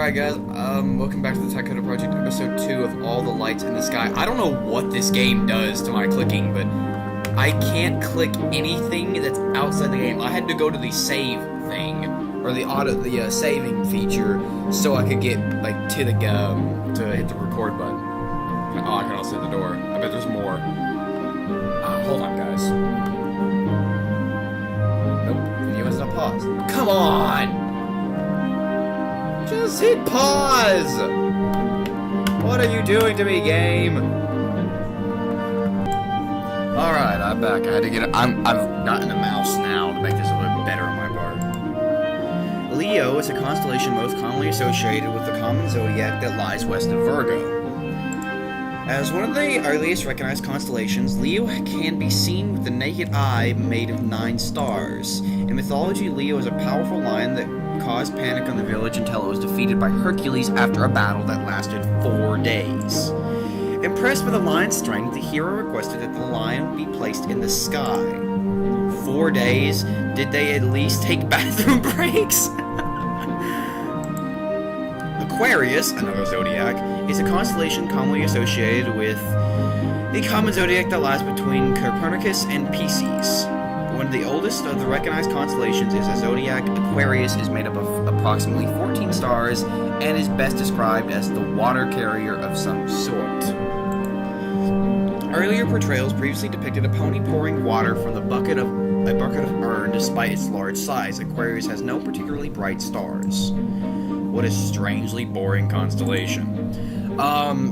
Alright guys, welcome back to the Tycoon Project, episode 2 of All the Lights in the Sky. I don't know what this game does to my clicking, but I can't click anything that's outside the game. I had to go to the save thing, or the saving feature, so I could get, like, to the, to hit the record button. Oh, I can also hit the door. I bet there's more. Hold on, guys. Nope, video is not paused. Come on! Just hit pause! What are you doing to me, game? Alright, I'm back. I had to get it. I've gotten a mouse now to make this a little better on my part. Leo is a constellation most commonly associated with the common zodiac that lies west of Virgo. As one of the earliest recognized constellations, Leo can be seen with the naked eye made of 9 stars. In mythology, Leo is a powerful lion that caused panic on the village until it was defeated by Hercules after a battle that lasted 4 days. Impressed with the lion's strength, the hero requested that the lion be placed in the sky. 4 days? Did they at least take bathroom breaks? Aquarius, another zodiac, is a constellation commonly associated with the common zodiac that lies between Copernicus and Pisces. One of the oldest of the recognized constellations is a zodiac. Aquarius is made up of approximately 14 stars and is best described as the water carrier of some sort. Earlier portrayals previously depicted a pony pouring water from a bucket of urn despite its large size. Aquarius has no particularly bright stars. What a strangely boring constellation.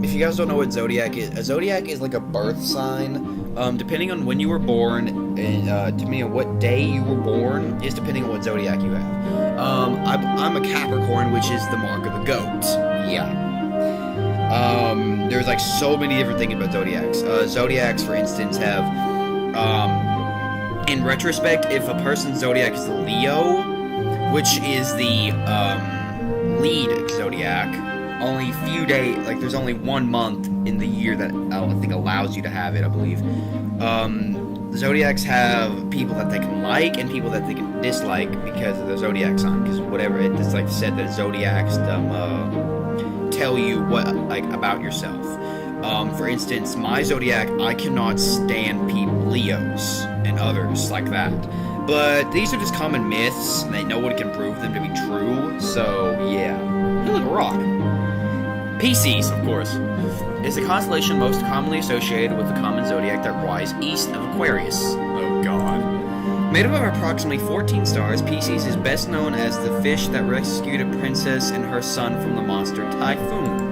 If you guys don't know what zodiac is, a zodiac is like a birth sign. Depending on when you were born, and depending on what day you were born, is depending on what zodiac you have. I'm a Capricorn, which is the mark of the goat. Yeah. There's like so many different things about zodiacs. Zodiacs, for instance, have, in retrospect, if a person's zodiac is the Leo, which is the, lead zodiac, only few days, like there's only 1 month in the year that I don't think allows you to have it, I believe. Zodiacs have people that they can like and people that they can dislike because of the zodiac sign, because whatever, it's like said that zodiacs tell you what, like, about yourself. For instance, my zodiac, I cannot stand Leos and others like that. But these are just common myths, and no one can prove them to be true, so yeah. Hey, look, a rock. Pisces, of course, is the constellation most commonly associated with the common zodiac that lies east of Aquarius. Oh god. Made up of approximately 14 stars, Pisces is best known as the fish that rescued a princess and her son from the monster Typhoon.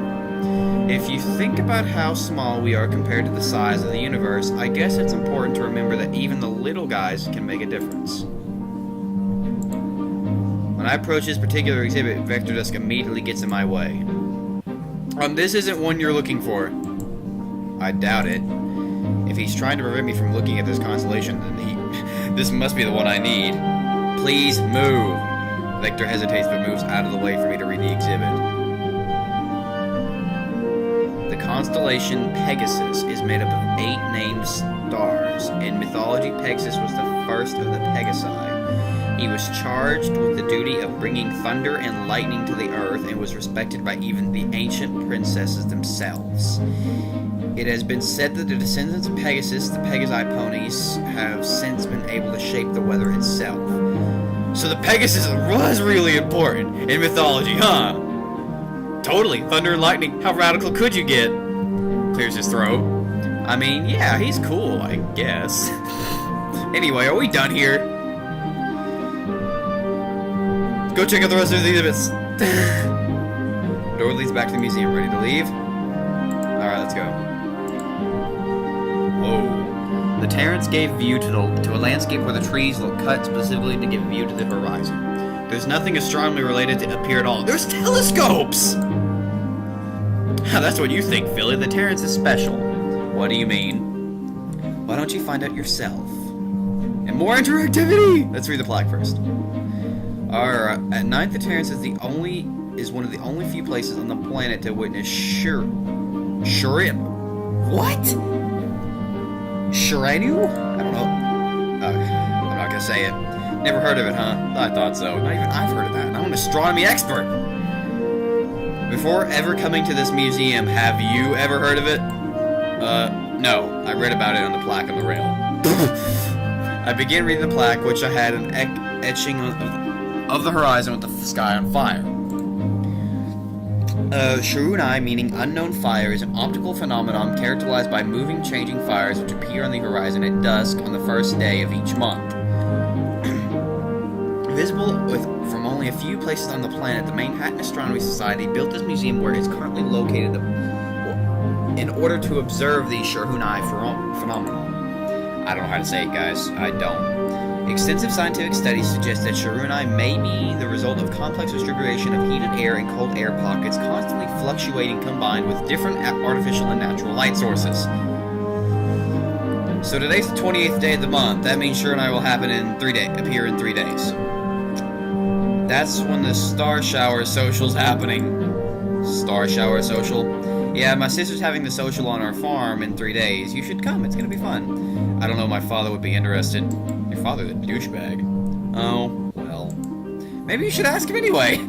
If you think about how small we are compared to the size of the universe, I guess it's important to remember that even the little guys can make a difference. When I approach this particular exhibit, Vector Dusk immediately gets in my way. This isn't one you're looking for. I doubt it. If he's trying to prevent me from looking at this constellation, then this must be the one I need. Please move. Vector hesitates but moves out of the way for me to read the exhibit. The constellation Pegasus is made up of 8 named stars. In mythology, Pegasus was the first of the Pegasi. He was charged with the duty of bringing thunder and lightning to the earth and was respected by even the ancient princesses themselves. It has been said that the descendants of Pegasus, the Pegasi ponies, have since been able to shape the weather itself. So the Pegasus was really important in mythology, huh? Totally, thunder and lightning, how radical could you get? Clears his throat. I mean, yeah, he's cool, I guess. Anyway, are we done here? Go check out the rest of the exhibits. Door leads back to the museum. Ready to leave? Alright, let's go. Whoa. The terrace gave view to a landscape where the trees look cut specifically to give view to the horizon. There's nothing astronomy related to appear at all. There's telescopes! That's what you think, Philly. The terrace is special. What do you mean? Why don't you find out yourself? And more interactivity! Let's read the plaque first. Alright, at night the Terrence is one of the only few places on the planet to witness what? Shiranu? I don't know. I'm not gonna say it. Never heard of it, huh? I thought so. Not even I've heard of that, and I'm an astronomy expert. Before ever coming to this museum, have you ever heard of it? No. I read about it on the plaque on the rail. I began reading the plaque, which I had an etching of the horizon with the sky on fire. Shirunai, meaning unknown fire, is an optical phenomenon characterized by moving, changing fires which appear on the horizon at dusk on the first day of each month. Visible from only a few places on the planet, the Manhattan Astronomy Society built this museum where it is currently located in order to observe the Shirunai phenomenon. I don't know how to say it, guys. I don't. Extensive scientific studies suggest that Shirunai may be the result of complex distribution of heated air and cold air pockets constantly fluctuating combined with different artificial and natural light sources. So today's the 28th day of the month. That means Shirunai will happen in appear in 3 days. That's when the Star Shower Social's happening. Star Shower Social? Yeah, my sister's having the social on our farm in 3 days. You should come, it's gonna be fun. I don't know, my father would be interested. Your father's a douchebag. Oh, well. Maybe you should ask him anyway.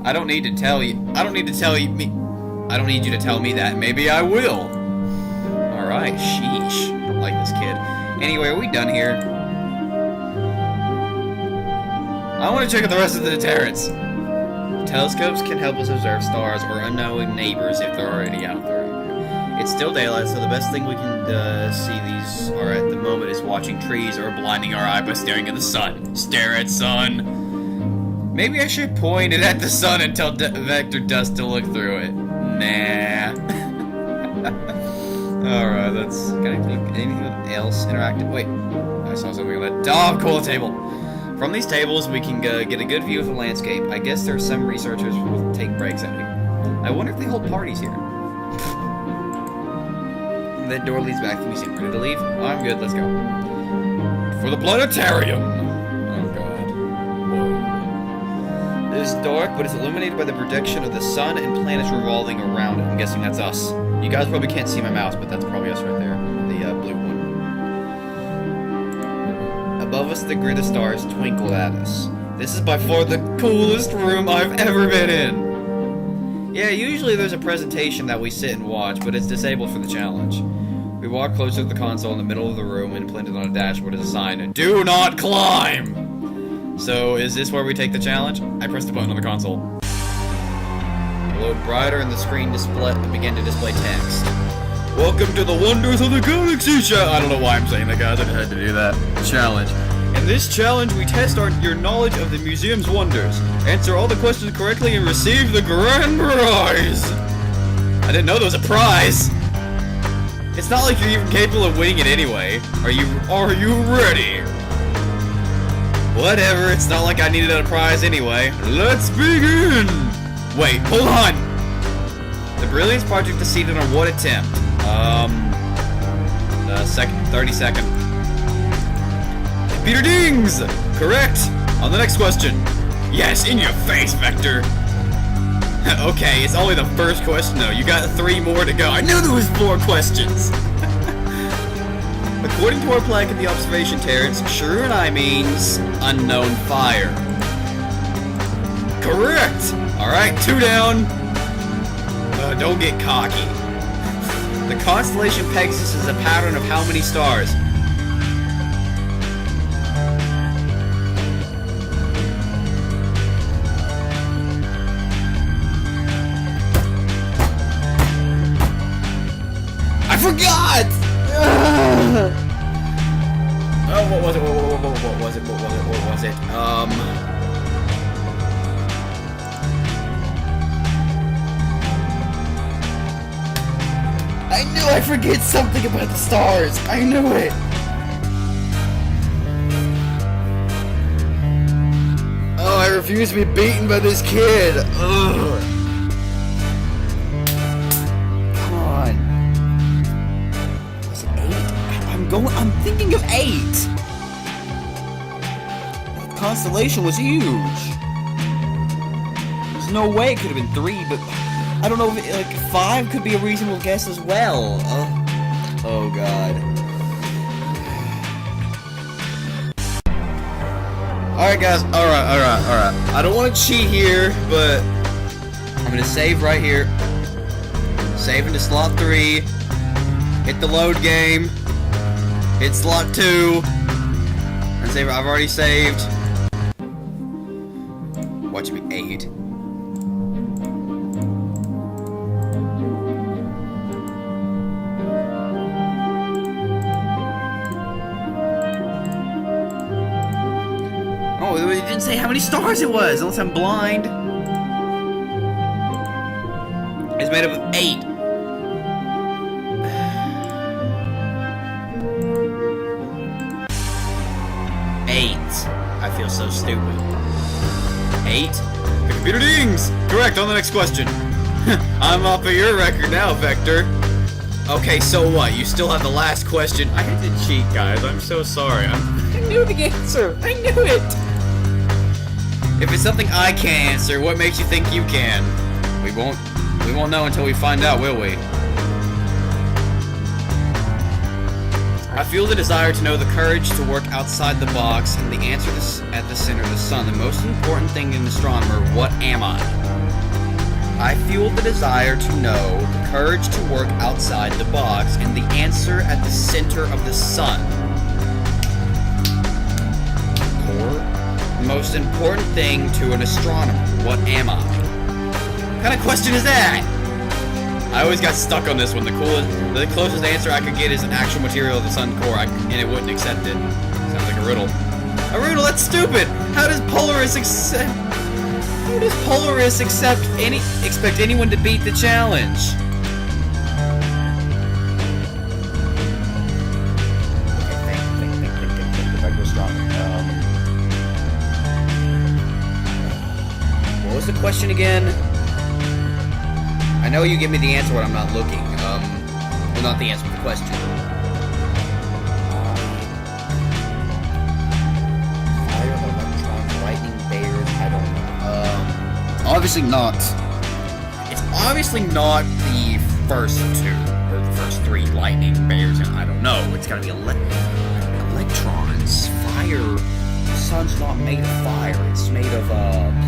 I don't need you to tell me that. Maybe I will. Alright, sheesh. I don't like this kid. Anyway, are we done here? I want to check out the rest of the deterrents. Telescopes can help us observe stars or unknown neighbors if they're already out there. It's still daylight, so the best thing we can see these are at the moment is watching trees or blinding our eye by staring at the sun. Stare at sun. Maybe I should point it at the sun and tell Vector Dust to look through it. Nah. Alright, that's... Can I think anything else interactive? Wait, I saw something on that. Oh, cool, table. From these tables, we can get a good view of the landscape. I guess there are some researchers who will take breaks at me. I wonder if they hold parties here. That door leads back to the museum. Ready to leave? Oh, I'm good, let's go. For the planetarium! Oh god. Whoa. It is dark, but it's illuminated by the projection of the sun and planets revolving around it. I'm guessing that's us. You guys probably can't see my mouse, but that's probably us right there. The blue one. Above us, the grid of stars twinkled at us. This is by far the coolest room I've ever been in. Yeah, usually there's a presentation that we sit and watch, but it's disabled for the challenge. We walk closer to the console in the middle of the room and implanted on a dashboard is a sign, "Do not climb!" So, is this where we take the challenge? I pressed the button on the console. It glowed brighter and the screen began to display text. Welcome to the Wonders of the Galaxy Challenge! I don't know why I'm saying that, guys. I just had to do that. Challenge. In this challenge, we test your knowledge of the museum's wonders, answer all the questions correctly, and receive the grand prize! I didn't know there was a prize! It's not like you're even capable of winning it anyway. Are you ready? Whatever, it's not like I needed a prize anyway. Let's begin! Wait, hold on! The Brilliance Project succeeded on what attempt? 30 second. Peter Dings! Correct! On the next question. Yes, in your face, Vector! Okay, it's only the first question though. You got 3 more to go. I knew there was 4 questions! According to our plaque in the observation terrace, Shirunai means unknown fire. Correct! Alright, 2 down. Don't get cocky. The constellation Pegasus is a pattern of how many stars? I forgot! Oh, what was it? What was it? I knew I'd forget something about the stars! I knew it! Oh, I refuse to be beaten by this kid! Ugh! Come on. Was it 8? I'm thinking of 8! The constellation was huge! There's no way it could have been 3, but... I don't know if, 5 could be a reasonable guess as well. Oh god. Alright guys, alright. I don't want to cheat here, but I'm gonna save right here. Save into slot 3. Hit the load game. Hit slot 2. And save. I've already saved. Watch me 8. Oh, it didn't say how many stars it was, unless I'm blind. It's made up of 8. I feel so stupid. 8? The computer dings! Correct, on the next question. I'm off of your record now, Vector. Okay, so what? You still have the last question. I had to cheat, guys. I'm so sorry. I knew the answer. I knew it! If it's something I can't answer, what makes you think you can? We won't know until we find out, will we? I feel the desire to know, the courage to work outside the box, and the answer at the center of the sun. The most important thing in astronomer, what am I? I feel the desire to know, the courage to work outside the box, and the answer at the center of the sun. Core? The most important thing to an astronomer, what am I? What kind of question is that? I always got stuck on this one. The closest answer I could get is an actual material of the sun core, and it wouldn't accept it. Sounds like a riddle. A riddle? That's stupid! How does Polaris expect anyone to beat the challenge? What was the question again? I know you give me the answer when I'm not looking. Well, not the answer to the question. Fire, electrons, lightning, bears, I don't know. Obviously not. It's obviously not the first 2, or the first 3, lightning, bears, and I don't know. It's gotta be electrons. Fire. The sun's not made of fire. It's made of,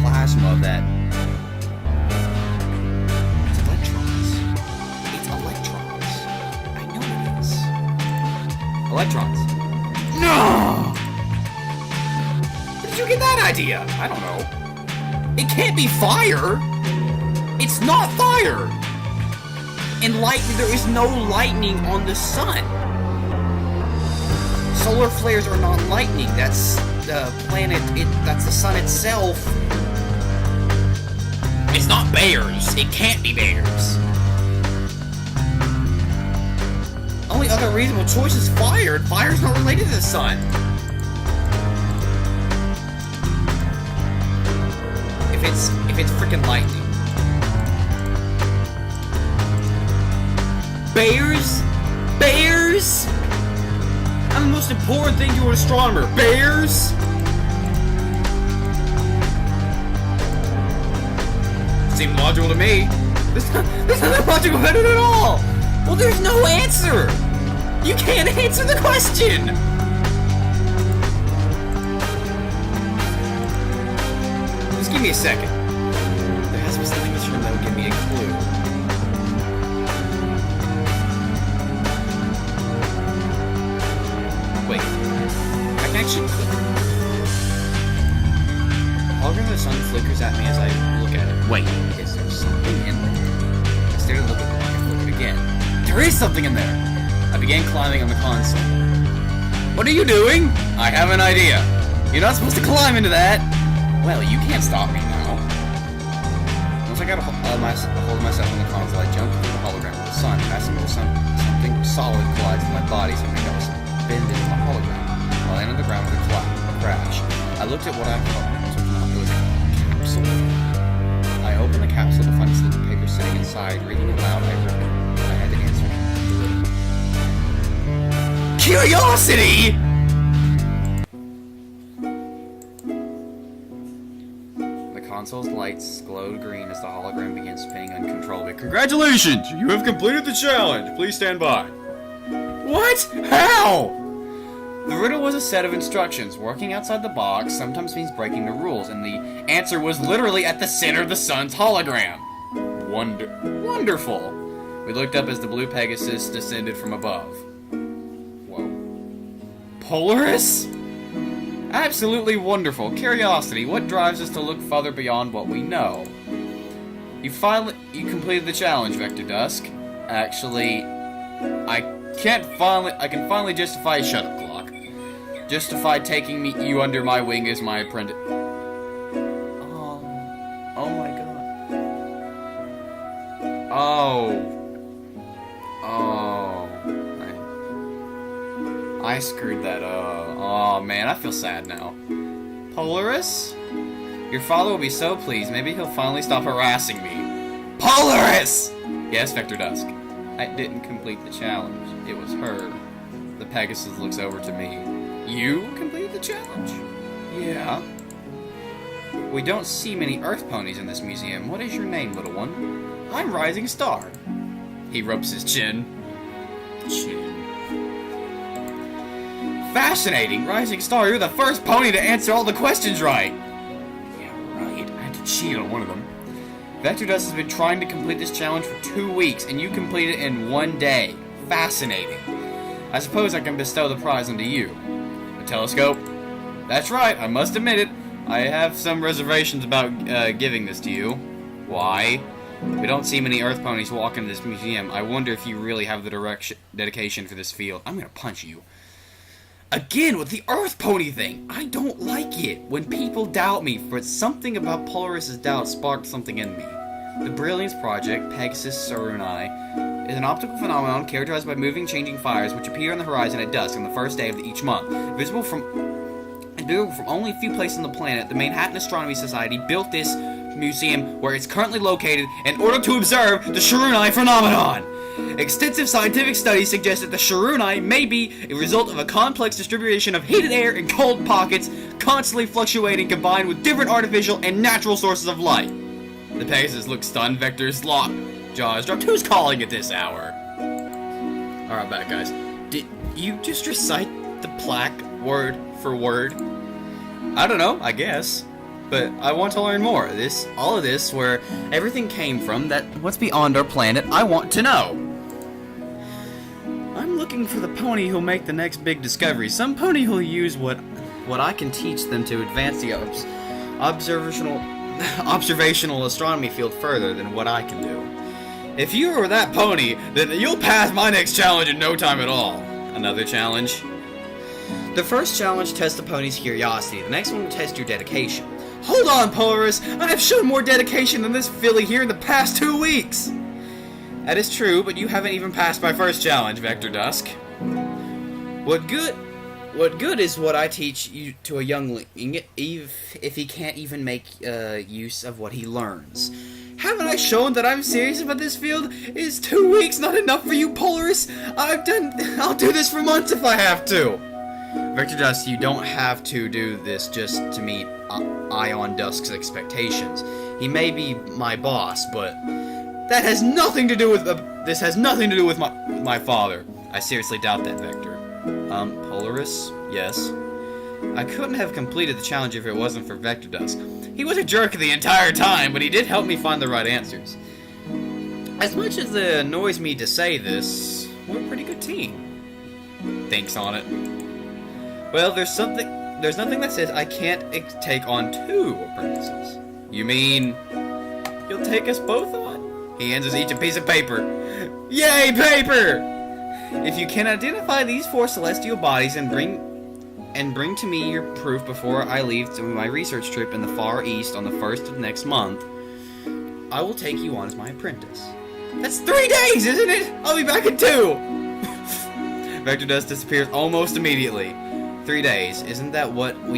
plasma that... Electrons. No! Where did you get that idea? I don't know. It can't be fire! It's not fire! And lightning, there is no lightning on the sun. Solar flares are not lightning. That's the planet, that's the sun itself. It's not bears. It can't be bears. Only other reasonable choice is fire. Fire's not related to the sun. If it's freaking lightning. Bears? Bears? I'm the most important thing to an astronomer. Bears? Seems logical to me. There's nothing logical about it at all. Well, there's no answer! You can't answer the question! Just give me a second. There has to be something in this room that will give me a clue. Wait. I can actually click. The hologram of the sun flickers at me as I look at it. Wait, is there something in there? I stare at the look at it again. There is something in there! I began climbing on the console. What are you doing? I have an idea. You're not supposed to climb into that! Well, you can't stop me now. Once I got a hold of myself on the console, I jumped into the hologram of the sun. Passing the sun, something solid collides with my body, something that was bending in the hologram. While I landed on the ground with a crash. I looked at what I thought it was a capsule. I opened the capsule to find a slip of paper sitting inside. Reading aloud, I had to answer. Curiosity! The console's lights glowed green as the hologram began spinning uncontrollably. Congratulations! You have completed the challenge! Please stand by. What? How? The riddle was a set of instructions. Working outside the box sometimes means breaking the rules, and the answer was literally at the center of the sun's hologram. Wonderful! We looked up as the blue Pegasus descended from above. Whoa. Polaris? Absolutely wonderful. Curiosity, what drives us to look farther beyond what we know? You completed the challenge, Vector Dusk. Actually, I can finally justify a shut-up clock. Justify taking you under my wing as my apprentice. Oh my god. I screwed that up. Oh man, I feel sad now. Polaris? Your father will be so pleased. Maybe he'll finally stop harassing me. Polaris! Yes, Vector Dusk. I didn't complete the challenge. It was her. The Pegasus looks over to me. You completed the challenge? Yeah. We don't see many Earth ponies in this museum. What is your name, little one? I'm Rising Star. He rubs his chin. Fascinating! Rising Star, you're the first pony to answer all the questions right! Yeah, right. I had to cheat on one of them. Vector Dust has been trying to complete this challenge for 2 weeks, and you completed it in 1 day. Fascinating. I suppose I can bestow the prize onto you. A telescope? That's right, I must admit it. I have some reservations about giving this to you. Why? We don't see many Earth ponies walk into this museum. I wonder if you really have the dedication for this field. I'm gonna punch you. Again, with the Earth pony thing, I don't like it when people doubt me, but something about Polaris's doubt sparked something in me. The Brilliance Project, Pegasus Sarunai, is an optical phenomenon characterized by moving, changing fires which appear on the horizon at dusk on the first day of each month. Visible from only a few places on the planet, the Manhattan Astronomy Society built this museum where it's currently located in order to observe the Sarunai phenomenon. Extensive scientific studies suggest that the Sarunai may be a result of a complex distribution of heated air and cold pockets, constantly fluctuating combined with different artificial and natural sources of light. The Pegasus looks stunned. Vector's jaws dropped. Who's calling at this hour? Alright, back guys. Did you just recite the plaque word for word? I don't know, I guess. But I want to learn more. All of this, where everything came from, what's beyond our planet, I want to know. I'm looking for the pony who'll make the next big discovery. Some pony who'll use what I can teach them to advance the observational astronomy field further than what I can do. If you are that pony, then you'll pass my next challenge in no time at all. Another challenge? The first challenge tests the pony's curiosity. The next one will test your dedication. Hold on, Polaris! I have shown more dedication than this filly here in the past 2 weeks! That is true, but you haven't even passed my first challenge, Vector Dusk. What good is what I teach you to a youngling if he can't even make use of what he learns? Haven't I shown that I'm serious about this field? Is 2 weeks not enough for you, Polaris? I'll do this for months if I have to! Vector Dusk, you don't have to do this just to meet Ion Dusk's expectations. He may be my boss, but that has nothing to do with this has nothing to do with my father. I seriously doubt that, Vector. Polaris? Yes. I couldn't have completed the challenge if it wasn't for Vector Dusk. He was a jerk the entire time, but he did help me find the right answers. As much as it annoys me to say this, we're a pretty good team. Thanks on it. Well, there's nothing that says I can't take on 2 apprentices. You mean you'll take us both on? He hands us each a piece of paper. Yay, paper! If you can identify these 4 celestial bodies and bring to me your proof before I leave to my research trip in the Far East on the 1st of next month, I will take you on as my apprentice. That's 3 days, isn't it? I'll be back in 2! Vector Dust disappears almost immediately. 3 days. Isn't that when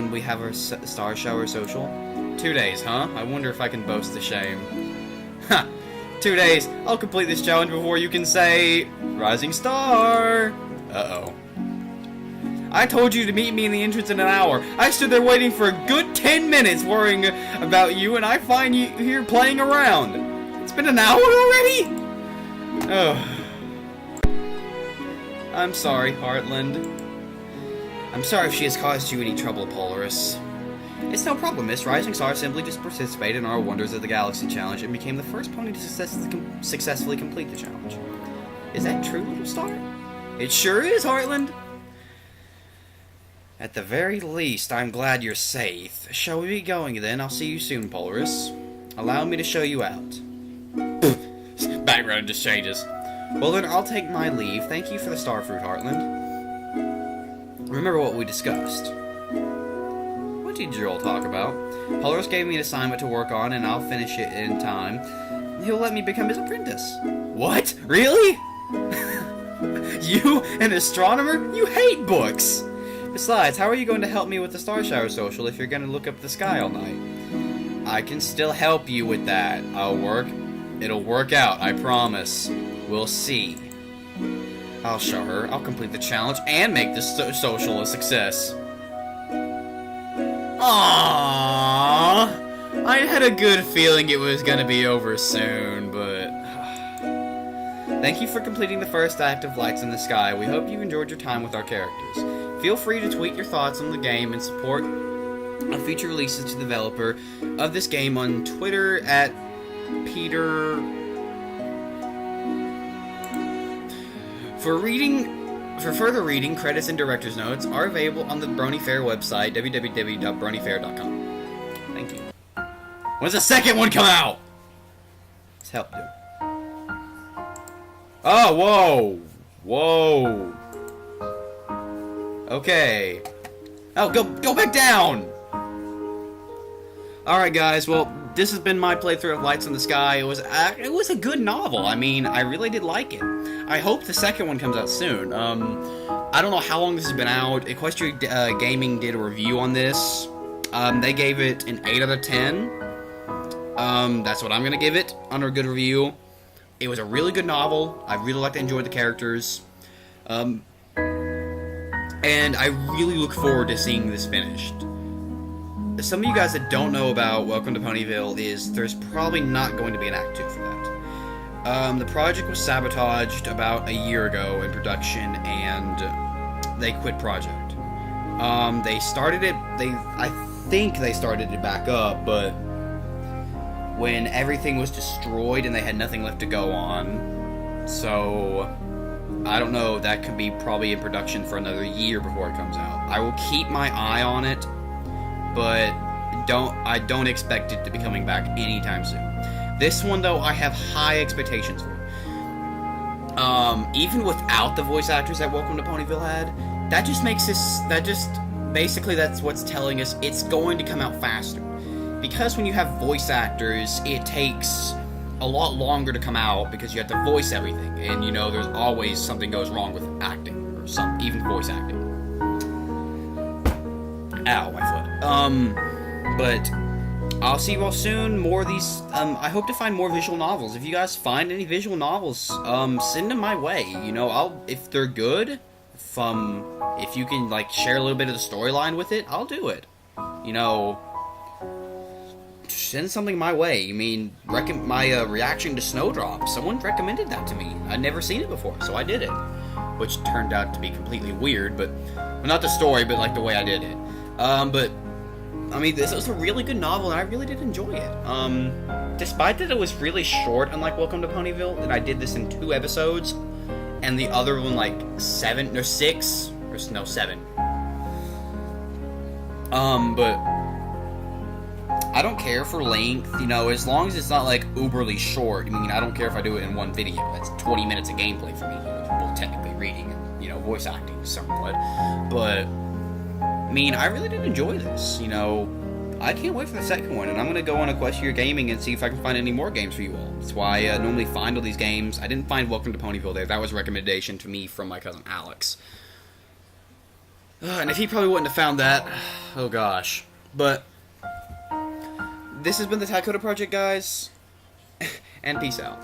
we have our star shower social? 2 days, huh? I wonder if I can boast the shame. Ha! 2 days. I'll complete this challenge before you can say Rising Star. Uh-oh. I told you to meet me in the entrance in an hour. I stood there waiting for a good 10 minutes worrying about you, and I find you here playing around. It's been an hour already? Oh. I'm sorry, Heartland. I'm sorry if she has caused you any trouble, Polaris. It's no problem, Miss. Rising Star simply just participated in our Wonders of the Galaxy challenge and became the first pony to successfully complete the challenge. Is that true, Little Star? It sure is, Heartland! At the very least, I'm glad you're safe. Shall we be going then? I'll see you soon, Polaris. Allow me to show you out. Background just changes. Well then, I'll take my leave. Thank you for the Starfruit, Heartland. Remember what we discussed. What did you all talk about? Polaris gave me an assignment to work on, and I'll finish it in time. He'll let me become his apprentice. What? Really? You, an astronomer? You hate books! Besides, how are you going to help me with the Star Shower social if you're going to look up the sky all night? I can still help you with that. It'll work out, I promise. We'll see. I'll show her. I'll complete the challenge and make this social a success. Aww! I had a good feeling it was gonna be over soon, but... Thank you for completing the first act of Lights in the Sky. We hope you enjoyed your time with our characters. Feel free to tweet your thoughts on the game and support of future releases to the developer of this game on Twitter at Peter... For further reading, credits and director's notes are available on the Brony Fair website, www.bronyfair.com. Thank you. When's the second one come out? Let's help you. Oh, whoa! Whoa! Okay. Oh, go back down! Alright guys, well, this has been my playthrough of Lights in the Sky. It was a good novel. I mean, I really did like it. I hope the second one comes out soon. I don't know how long this has been out. Equestria Gaming did a review on this. They gave it an 8 out of 10. That's what I'm gonna give it, under a good review. It was a really good novel. I really liked and enjoyed the characters. And I really look forward to seeing this finished. Some of you guys that don't know about Welcome to Ponyville is there's probably not going to be an Act 2 for that. The project was sabotaged about a year ago in production, and they quit project. They started it, I think they started it back up, but when everything was destroyed and they had nothing left to go on, so I don't know, that could be probably in production for another year before it comes out. I will keep my eye on it, but I don't expect it to be coming back anytime soon. This one, though, I have high expectations for. Even without the voice actors that Welcome to Ponyville had, that just makes this, basically that's what's telling us it's going to come out faster. Because when you have voice actors, it takes a lot longer to come out because you have to voice everything. And, you know, there's always something goes wrong with acting, or even voice acting. Ow, my foot. But I'll see you all soon. More of these, I hope to find more visual novels. If you guys find any visual novels, send them my way. You know, if they're good, if you can, like, share a little bit of the storyline with it, I'll do it. You know, send something my way. I mean, my reaction to Snowdrop, someone recommended that to me. I'd never seen it before, so I did it. Which turned out to be completely weird, but, well, not the story, but, like, the way I did it. But, I mean, this was a really good novel, and I really did enjoy it. Despite that it was really short, unlike Welcome to Ponyville, and I did this in 2 episodes, and the other one, like, 7. But I don't care for length, you know, as long as it's not, like, uberly short. I mean, I don't care if I do it in one video. That's 20 minutes of gameplay for me, you know, both technically reading and, you know, voice acting somewhat. But I mean, I really did enjoy this, you know. I can't wait for the second one, and I'm going to go on Equestria Gaming and see if I can find any more games for you all. That's why I normally find all these games. I didn't find Welcome to Ponyville there. That was a recommendation to me from my cousin Alex. And if he probably wouldn't have found that, oh gosh. But this has been the Tycoda Project, guys, and peace out.